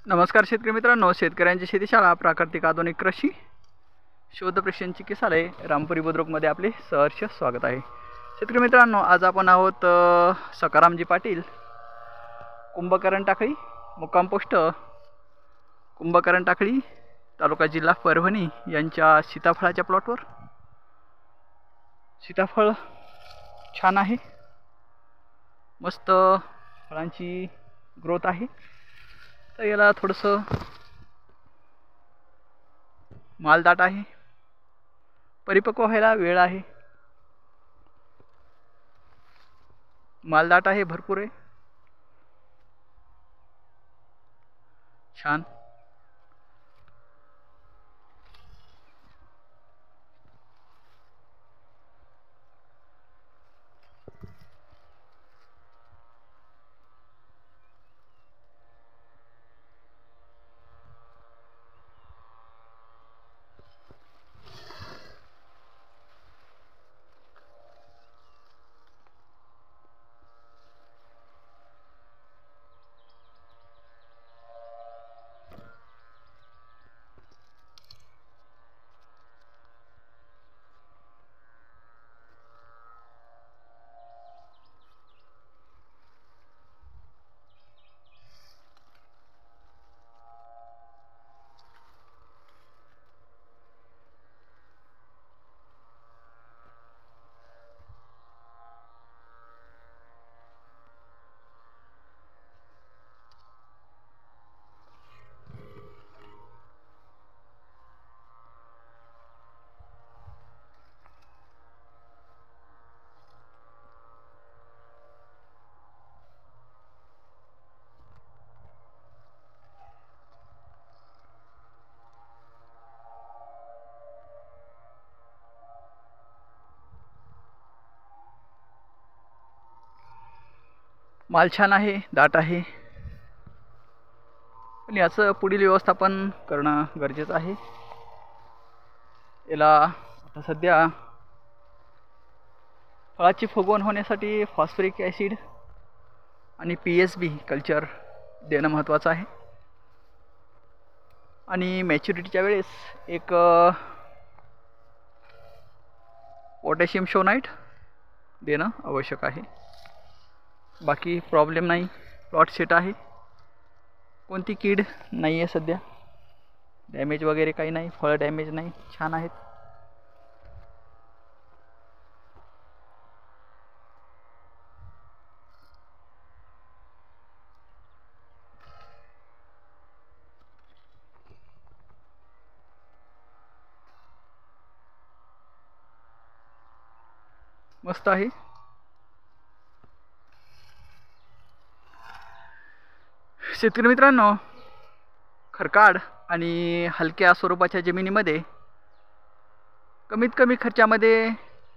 नमस्कार शेतकरी मित्रांनो, शेतकऱ्यांची शेतीशाळा प्राकृतिक आधुनिक कृषी शोध प्रशिक्षण चिकित्सालय रामपुरी बुद्रुकमध्ये आपले सहर्ष स्वागत आहे। शेतकरी मित्रांनो, आज आपण आहोत सकारामजी पाटील, कुंभकरण टाकळी, मुक्काम पोस्ट कुंभकरण टाकळी, तालुका जिल्हा परभणी यांच्या सीताफळाच्या प्लॉटवर। सीताफळ छान आहे, मस्त फळांची ग्रोथ आहे। तर याला थोडंसं मालदाट आहे, परिपक्व व्हायला वेळ आहे, मालदाट आहे, भरपूर आहे, छान। माल छान आहे, दाट आहे, पण याचं पुढील व्यवस्थापन करणं गरजेचं आहे। याला आता सध्या फळाची फुगवण होण्यासाठी फॉस्फरिक ॲसिड आणि PSB कल्चर देणं महत्त्वाचं आहे, आणि मॅच्युरिटीच्या वेळेस एक पोटॅशियम शोनाइट देणं आवश्यक आहे। बाकी प्रॉब्लेम नाही, प्लॉट सेट आहे, कोणती कीड नाही आहे, सध्या डॅमेज वगैरे काही नाही, फळ डॅमेज नाही, छान आहेत। मस्त आहे। शेतकरी मित्रांनो, खरकाड आणि हलक्या स्वरूपाच्या जमिनीमध्ये कमीत कमी खर्चामध्ये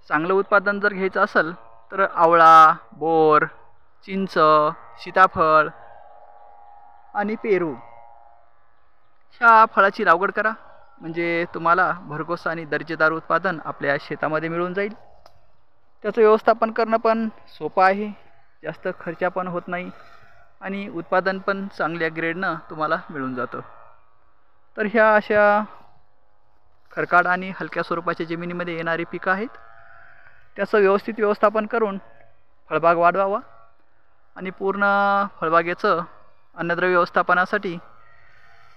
चांगलं उत्पादन जर घ्यायचं असेल तर आवळा, बोर, चिंच, सीताफळ आणि पेरू ह्या फळाची लागवड करा, म्हणजे तुम्हाला भरघोस आणि दर्जेदार उत्पादन आपल्या शेतामध्ये मिळून जाईल। त्याचं व्यवस्थापन करणं पण सोपं आहे, जास्त खर्च पण होत नाही आणि उत्पादन पण चांगल्या ग्रेडनं तुम्हाला मिळून जातं। तर ह्या अशा खरकाड आणि हलक्या स्वरूपाच्या जमिनीमध्ये येणारी पिकं आहेत, त्याचं व्यवस्थित व्यवस्थापन करून फळबाग वाढवावा, आणि पूर्ण फळबागेचं अन्नद्रव्य व्यवस्थापनासाठी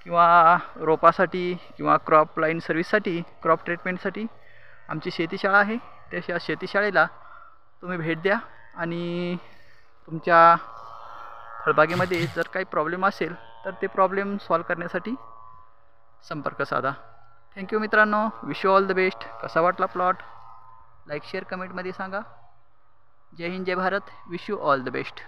किंवा रोपासाठी किंवा क्रॉप लाईन सर्व्हिससाठी, क्रॉप ट्रीटमेंटसाठी आमची शेतीशाळा आहे। त्या शेतीशाळेला तुम्ही भेट द्या, आणि तुमच्या फळबागेमध्ये जर काही प्रॉब्लेम असेल तर ते प्रॉब्लेम सॉल्व करण्यासाठी संपर्क साधा। थँक्यू मित्रांनो, wish you all the best. कसा वाटला प्लॉट, लाईक शेअर कमेंटमध्ये सांगा। जय हिंद, जय Bharat, wish you all the best.